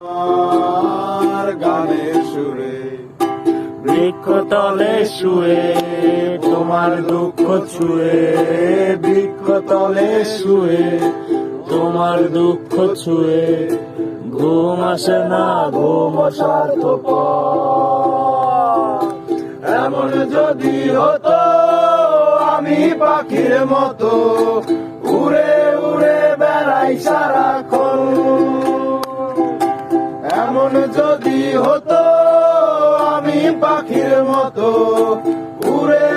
আর গানের সুরে বৃক্ষতলে শুয়ে তোমার দুঃখ ছুঁয়ে, বৃক্ষতলে শুয়ে তোমার দুঃখ ছুঁয়ে ঘুম আসে না, ঘুম স্বার্থপর। এমন যদি হতো আমি পাখির মতো উড়ে উড়ে বেড়াই সারাক্ষণ, এমন যদি হতো আমি পাখির মতো উড়ে